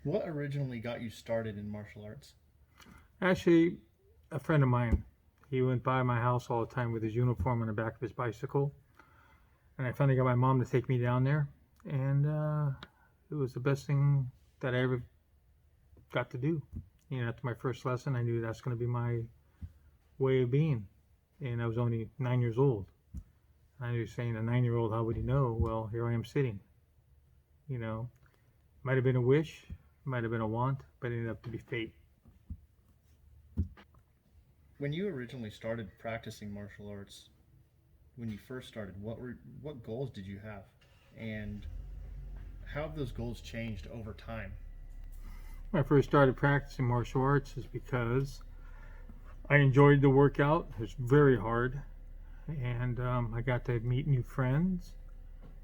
What originally got you started in martial arts? Actually, a friend of mine, he went by my house all the time with his uniform on the back of his bicycle, and I finally got my mom to take me down there, and it was the best thing that I ever got to do. After my first lesson, I knew that's going to be my way of being, and I was only 9 years old. I was saying, a 9-year old, how would he know? Well, here I am sitting. You know, might have been a wish, might have been a want, but it ended up to be fate. When you originally started practicing martial arts, when you first started, what goals did you have? And how have those goals changed over time? When I first started practicing martial arts is because I enjoyed the workout. It was very hard, and I got to meet new friends,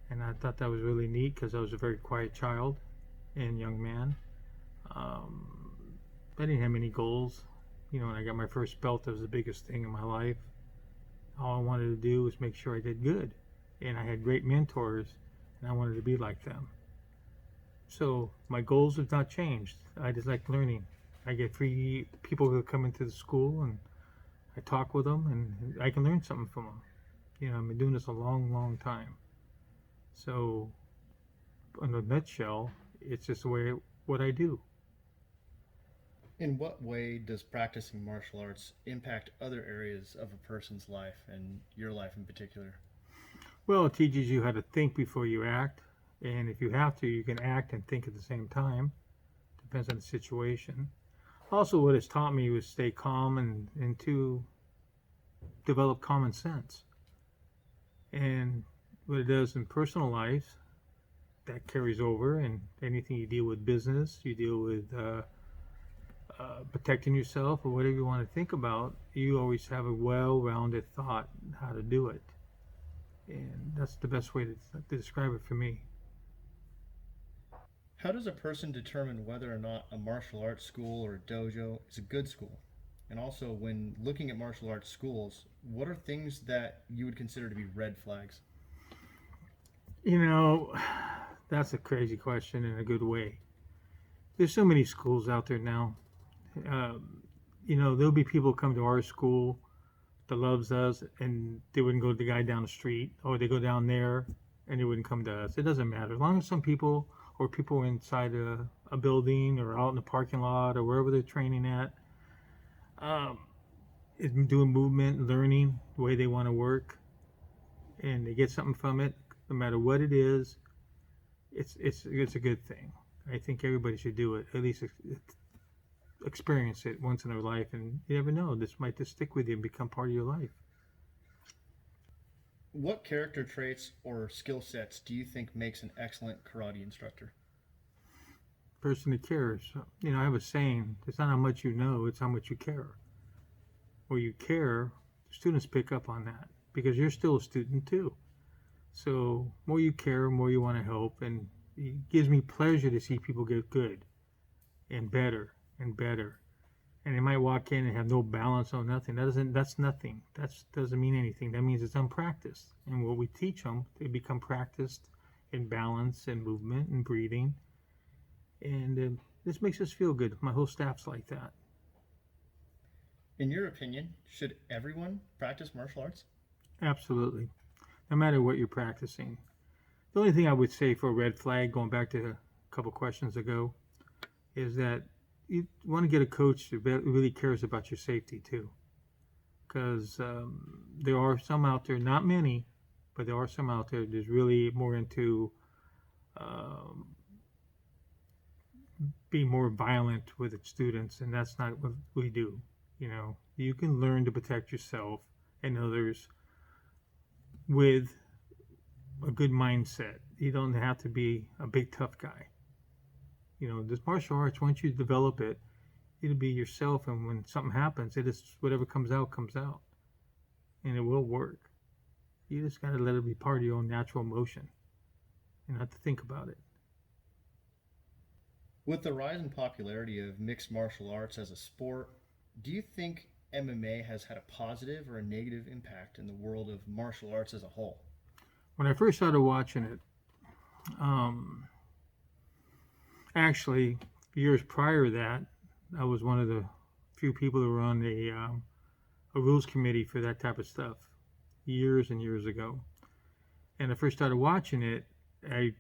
and I thought that was really neat because I was a very quiet child and young man. Um, I didn't have many goals. When I got my first belt, that was the biggest thing in my life. All I wanted to do was make sure I did good, and I had great mentors, and I wanted to be like them. So my goals have not changed. I just like learning. I get free people who come into the school, and I talk with them, and I can learn something from them. I've been doing this a long, long time. So, in a nutshell, it's just the way what I do. In what way does practicing martial arts impact other areas of a person's life and your life in particular? Well, it teaches you how to think before you act, and if you have to, you can act and think at the same time. Depends on the situation. Also, what it's taught me was stay calm and to develop common sense. And what it does in personal life, that carries over, and anything you deal with business, you deal with protecting yourself or whatever you want to think about, you always have a well-rounded thought how to do it. And that's the best way to describe it for me. How does a person determine whether or not a martial arts school or a dojo is a good school? And also, when looking at martial arts schools, what are things that you would consider to be red flags? You know, that's a crazy question in a good way. There's so many schools out there now. Um, there'll be people come to our school that loves us, and they wouldn't go to the guy down the street, or they go down there, and they wouldn't come to us. It doesn't matter. As long as some people or people inside a building or out in the parking lot or wherever they're training at, um, is doing movement, learning the way they want to work, and they get something from it, no matter what it is, it's a good thing. I think everybody should do it, at least experience it once in their life, and you never know, this might just stick with you and become part of your life. What character traits or skill sets do you think makes an excellent karate instructor? Person that cares. I have a saying: it's not how much you know, it's how much you care. Where you care, students pick up on that because you're still a student too. So more you care, more you want to help, and it gives me pleasure to see people get good and better and better. And they might walk in and have no balance or nothing. That's nothing. That doesn't mean anything. That means it's unpracticed. And what we teach them, they become practiced in balance and movement and breathing. And this makes us feel good. My whole staff's like that. In your opinion, should everyone practice martial arts? Absolutely. No matter what you're practicing. The only thing I would say for a red flag, going back to a couple questions ago, is that you want to get a coach who really cares about your safety too. Because there are some out there, not many, but there are some out there that's really more into um, being more violent with its students, and that's not what we do. You can learn to protect yourself and others with a good mindset. You don't have to be a big tough guy. This martial arts, once you develop it, it'll be yourself, and when something happens, it is whatever comes out, and it will work. You just gotta let it be part of your own natural motion and not to think about it. With the rise in popularity of mixed martial arts as a sport, do you think MMA has had a positive or a negative impact in the world of martial arts as a whole? When I first started watching it, um, actually, Years prior to that, I was one of the few people who were on a rules committee for that type of stuff years and years ago. And I first started watching it, I,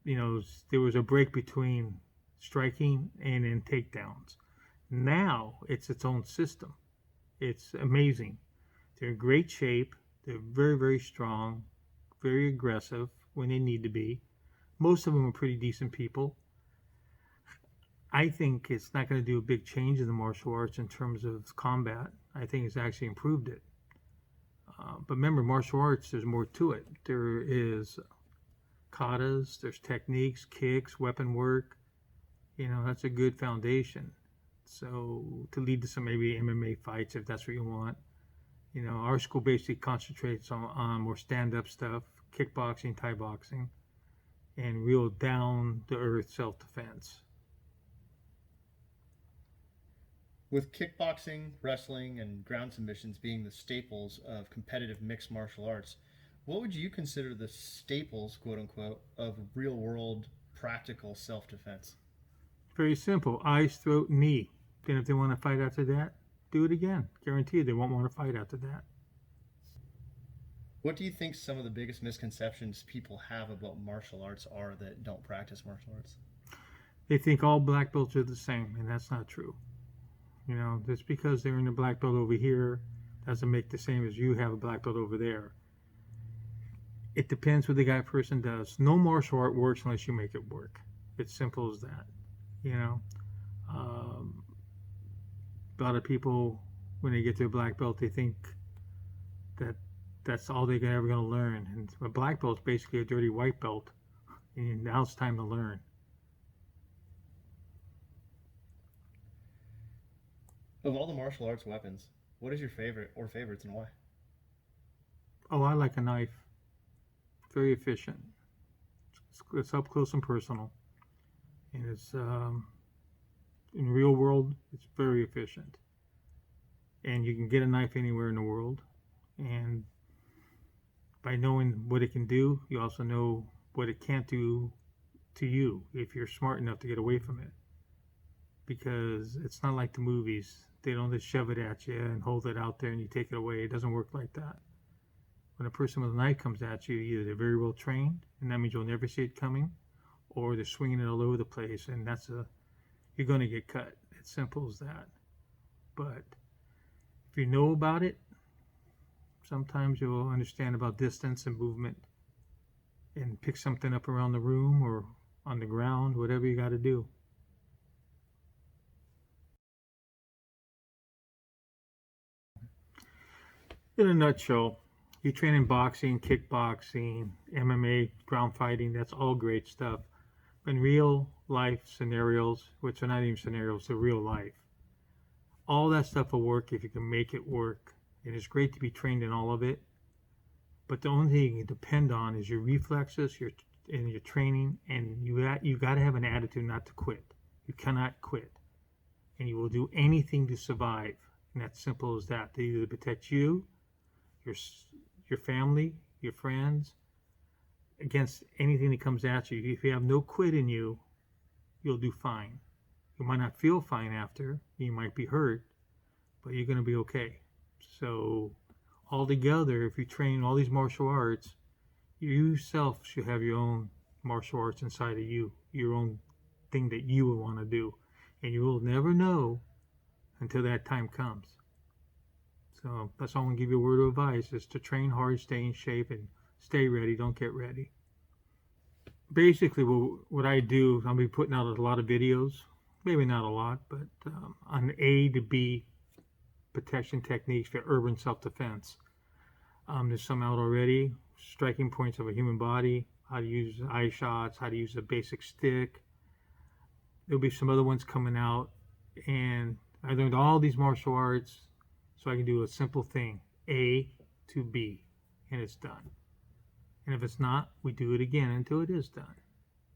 there was a break between striking and then takedowns. Now it's its own system. It's amazing. They're in great shape. They're very, very strong, very aggressive when they need to be. Most of them are pretty decent people. I think it's not going to do a big change in the martial arts in terms of combat. I think it's actually improved it. But remember, martial arts, there's more to it. There is katas, there's techniques, kicks, weapon work. That's a good foundation. So to lead to some maybe MMA fights, if that's what you want. Our school basically concentrates on more stand-up stuff, kickboxing, Thai boxing, and real down-to-earth self-defense. With kickboxing, wrestling, and ground submissions being the staples of competitive mixed martial arts, what would you consider the staples, quote unquote, of real world practical self defense? Very simple: eyes, throat, knee. Then if they want to fight after that, do it again. Guarantee you they won't want to fight after that. What do you think some of the biggest misconceptions people have about martial arts are that don't practice martial arts? They think all black belts are the same, and that's not true. Just because they're in a black belt over here doesn't make the same as you have a black belt over there. It depends what the person does. No martial art works unless you make it work. It's simple as that. A lot of people, when they get to a black belt, they think that that's all they're ever going to learn. And a black belt is basically a dirty white belt, and now it's time to learn. Of all the martial arts weapons, what is your favorite or favorites and why? Oh, I like a knife. Very efficient. It's up close and personal. And it's, in real world, it's very efficient. And you can get a knife anywhere in the world. And by knowing what it can do, you also know what it can't do to you if you're smart enough to get away from it. Because it's not like the movies. They don't just shove it at you and hold it out there and you take it away. It doesn't work like that. When a person with a knife comes at you, either they're very well trained, and that means you'll never see it coming, or they're swinging it all over the place, and you're going to get cut. It's simple as that. But if you know about it, sometimes you'll understand about distance and movement and pick something up around the room or on the ground, whatever you got to do. In a nutshell, you train in boxing, kickboxing, MMA, ground fighting, that's all great stuff. In real life scenarios, which are not even scenarios, they're real life, all that stuff will work if you can make it work. And it's great to be trained in all of it. But the only thing you can depend on is your reflexes, your training, and you got to have an attitude not to quit. You cannot quit. And you will do anything to survive. And that's simple as that. To either protect you, your family, your friends, against anything that comes at you. If you have no quit in you, you'll do fine. You might not feel fine after, you might be hurt, but you're going to be okay. So altogether, if you train all these martial arts, you yourself should have your own martial arts inside of you, your own thing that you would want to do. And you will never know until that time comes. So that's all I'm going to give you a word of advice, is to train hard, stay in shape, and stay ready. Don't get ready. Basically, what I do, I'll be putting out a lot of videos, maybe not a lot, but on A to B protection techniques for urban self-defense. There's some out already, striking points of a human body, how to use eye shots, how to use a basic stick. There'll be some other ones coming out, and I learned all these martial arts so I can do a simple thing, A to B, and it's done. And if it's not, we do it again until it is done.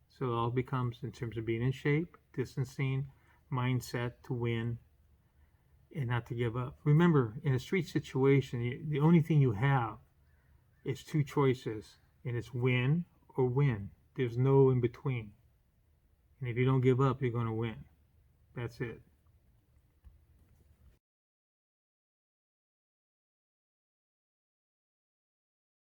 So it all becomes, in terms of being in shape, distancing, mindset to win, and not to give up. Remember, in a street situation, the only thing you have is two choices, and it's win or win. There's no in between. And if you don't give up, you're going to win. That's it.